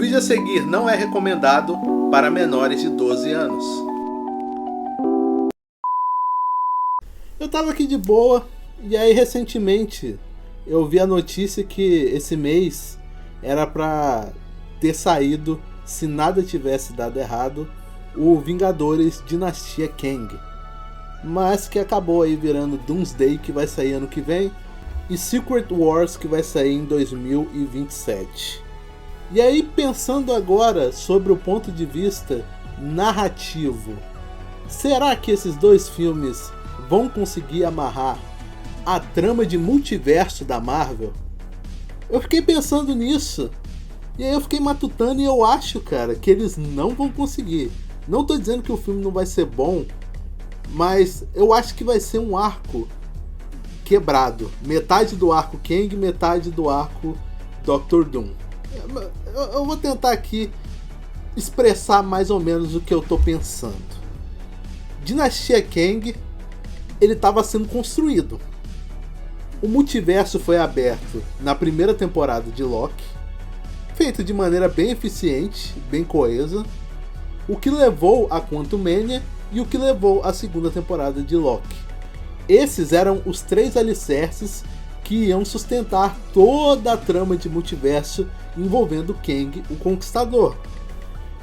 vídeo a seguir não é recomendado para menores de 12 anos. Eu tava aqui de boa e aí recentemente eu vi a notícia que esse mês era pra ter saído, se nada tivesse dado errado, o Vingadores Dinastia Kang. Mas que acabou aí virando Doomsday, que vai sair ano que vem, e Secret Wars, que vai sair em 2027. E aí, pensando agora sobre o ponto de vista narrativo, será que esses dois filmes vão conseguir amarrar a trama de multiverso da Marvel? Eu fiquei pensando nisso, e aí eu fiquei matutando e eu acho, cara, que eles não vão conseguir. Não tô dizendo que o filme não vai ser bom, mas eu acho que vai ser um arco quebrado. Metade do arco Kang, metade do arco Dr. Doom. Eu vou tentar aqui expressar mais ou menos o que eu tô pensando. Dinastia Kang, ele estava sendo construído. O multiverso foi aberto na primeira temporada de Loki, feito de maneira bem eficiente, bem coesa, o que levou a Quantumania e o que levou à segunda temporada de Loki. Esses eram os 3 alicerces que iam sustentar toda a trama de multiverso envolvendo Kang, o Conquistador.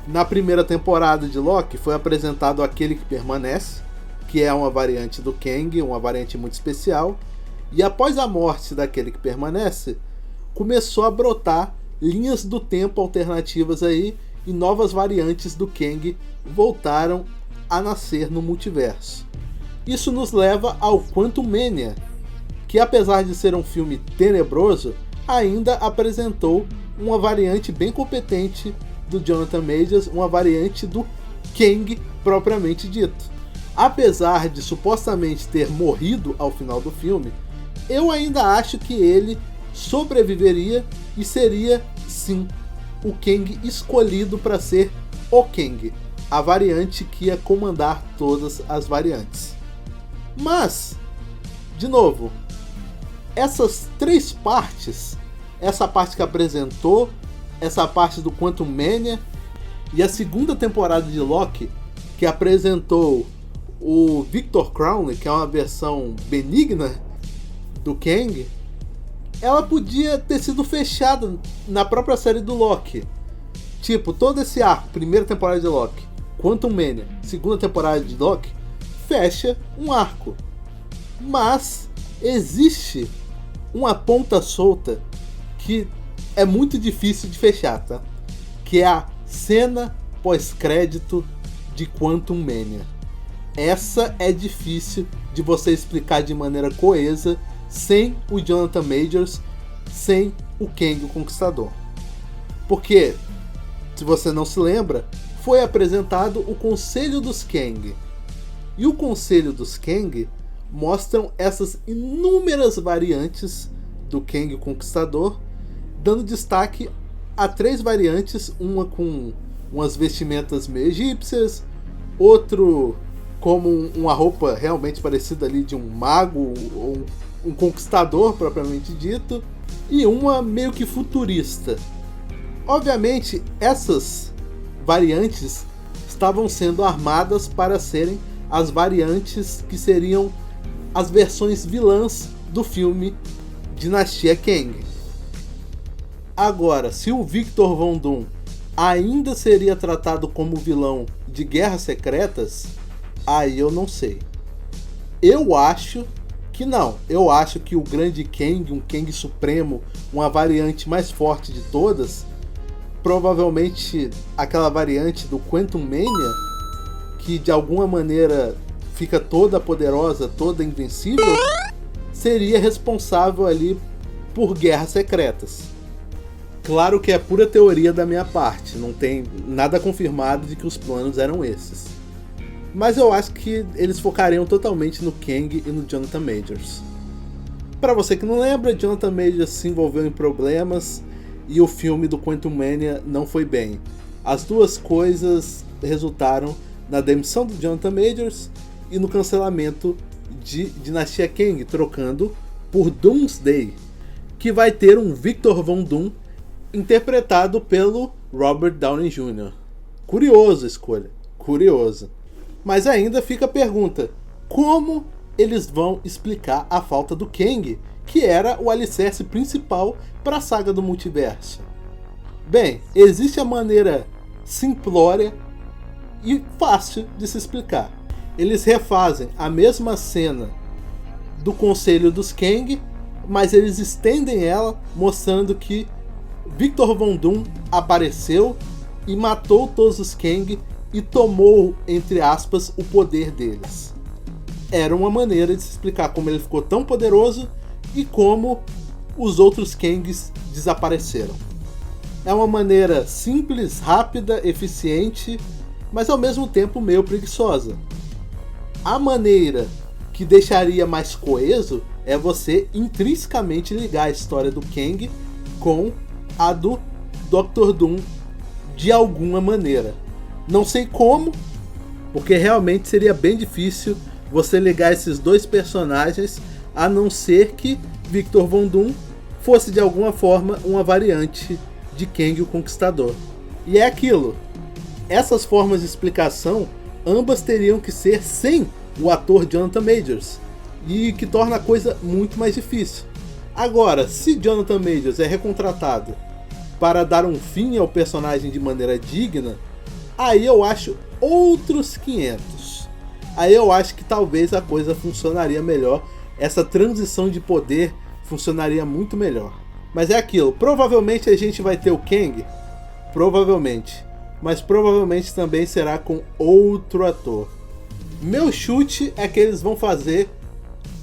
Na primeira temporada de Loki foi apresentado Aquele que Permanece, que é uma variante do Kang, uma variante muito especial, e após a morte daquele que permanece, começou a brotar linhas do tempo alternativas aí, e novas variantes do Kang voltaram a nascer no multiverso. Isso nos leva ao Quantumania, que apesar de ser um filme tenebroso, ainda apresentou uma variante bem competente do Jonathan Majors, uma variante do Kang propriamente dito. Apesar de supostamente ter morrido ao final do filme, eu ainda acho que ele sobreviveria e seria, sim, o Kang escolhido para ser o Kang, a variante que ia comandar todas as variantes. Mas, de novo, essas 3 partes, essa parte que apresentou, essa parte do Quantumania e a segunda temporada de Loki, que apresentou o Victor Crowley, que é uma versão benigna do Kang, ela podia ter sido fechada na própria série do Loki. Tipo, todo esse arco, primeira temporada de Loki, Quantumania, segunda temporada de Loki, fecha um arco. Mas existe uma ponta solta que é muito difícil de fechar, tá? Que é a cena pós-crédito de Quantumania. Essa é difícil de você explicar de maneira coesa, sem o Jonathan Majors, sem o Kang, o Conquistador. Porque, se você não se lembra, foi apresentado o Conselho dos Kang. E o Conselho dos Kang mostram essas inúmeras variantes do Kang, o Conquistador, dando destaque a 3 variantes, uma com umas vestimentas meio egípcias, outro como uma roupa realmente parecida ali de um mago ou um conquistador propriamente dito, e uma meio que futurista. Obviamente, essas variantes estavam sendo armadas para serem as variantes que seriam as versões vilãs do filme Dinastia Kang. Agora, se o Victor Von Doom ainda seria tratado como vilão de Guerras Secretas, aí eu não sei. Eu acho que não. Eu acho que o grande Kang, um Kang supremo, uma variante mais forte de todas, provavelmente aquela variante do Quantumania, que de alguma maneira fica toda poderosa, toda invencível, seria responsável ali por Guerras Secretas. Claro que é pura teoria da minha parte, não tem nada confirmado de que os planos eram esses. Mas eu acho que eles focariam totalmente no Kang e no Jonathan Majors. Para você que não lembra, Jonathan Majors se envolveu em problemas e o filme do Quantumania não foi bem. As duas coisas resultaram na demissão do Jonathan Majors e no cancelamento de Dinastia Kang, trocando por Doomsday, que vai ter um Victor Von Doom interpretado pelo Robert Downey Jr. Curioso a escolha, curioso. Mas ainda fica a pergunta, como eles vão explicar a falta do Kang, que era o alicerce principal para a saga do multiverso? Bem, existe a maneira simplória e fácil de se explicar. Eles refazem a mesma cena do Conselho dos Kang, mas eles estendem ela mostrando que Victor Von Doom apareceu e matou todos os Kang e tomou, entre aspas, o poder deles. Era uma maneira de se explicar como ele ficou tão poderoso e como os outros Kangs desapareceram. É uma maneira simples, rápida, eficiente, mas ao mesmo tempo meio preguiçosa. A maneira que deixaria mais coeso é você intrinsecamente ligar a história do Kang com a do Dr. Doom de alguma maneira. Não sei como, porque realmente seria bem difícil você ligar esses dois personagens, a não ser que Victor Von Doom fosse de alguma forma uma variante de Kang o Conquistador. E é aquilo, essas formas de explicação ambas teriam que ser sem o ator Jonathan Majors, e que torna a coisa muito mais difícil. Agora, se Jonathan Majors é recontratado para dar um fim ao personagem de maneira digna, aí eu acho outros 500. Aí eu acho que talvez a coisa funcionaria melhor, essa transição de poder funcionaria muito melhor. Mas é aquilo, provavelmente a gente vai ter o Kang, provavelmente, mas provavelmente também será com outro ator. Meu chute é que eles vão fazer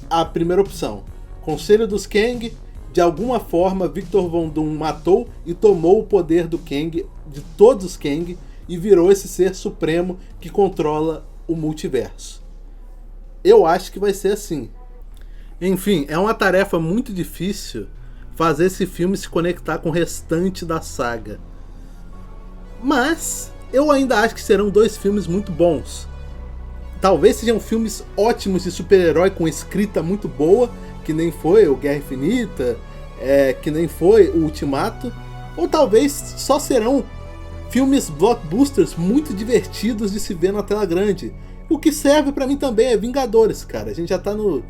a primeira opção. Conselho dos Kang, de alguma forma Victor Von Doom matou e tomou o poder do Kang, de todos os Kang, e virou esse ser supremo que controla o multiverso. Eu acho que vai ser assim. Enfim, é uma tarefa muito difícil fazer esse filme se conectar com o restante da saga. Mas eu ainda acho que serão dois filmes muito bons. Talvez sejam filmes ótimos de super-herói com escrita muito boa, que nem foi o Guerra Infinita, que nem foi o Ultimato, ou talvez só serão filmes blockbusters muito divertidos de se ver na tela grande. O que serve pra mim também é Vingadores, cara. A gente já tá no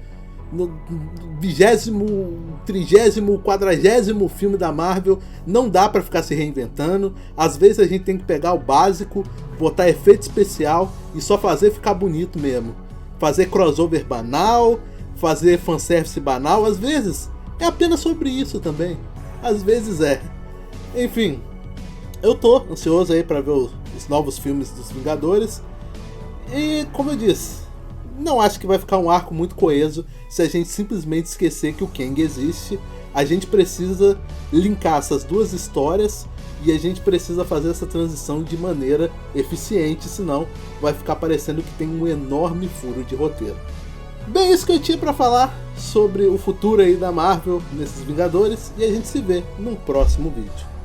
20º, 30º, 40º filme da Marvel. Não dá pra ficar se reinventando. Às vezes a gente tem que pegar o básico, botar efeito especial e só fazer ficar bonito mesmo. Fazer crossover banal, fazer fanservice banal. Às vezes é apenas sobre isso também. Às vezes é. Enfim, eu tô ansioso aí pra ver os novos filmes dos Vingadores. E como eu disse, não acho que vai ficar um arco muito coeso se a gente simplesmente esquecer que o Kang existe. A gente precisa linkar essas duas histórias e a gente precisa fazer essa transição de maneira eficiente, senão vai ficar parecendo que tem um enorme furo de roteiro. Bem, isso que eu tinha pra falar sobre o futuro aí da Marvel nesses Vingadores, e a gente se vê num próximo vídeo.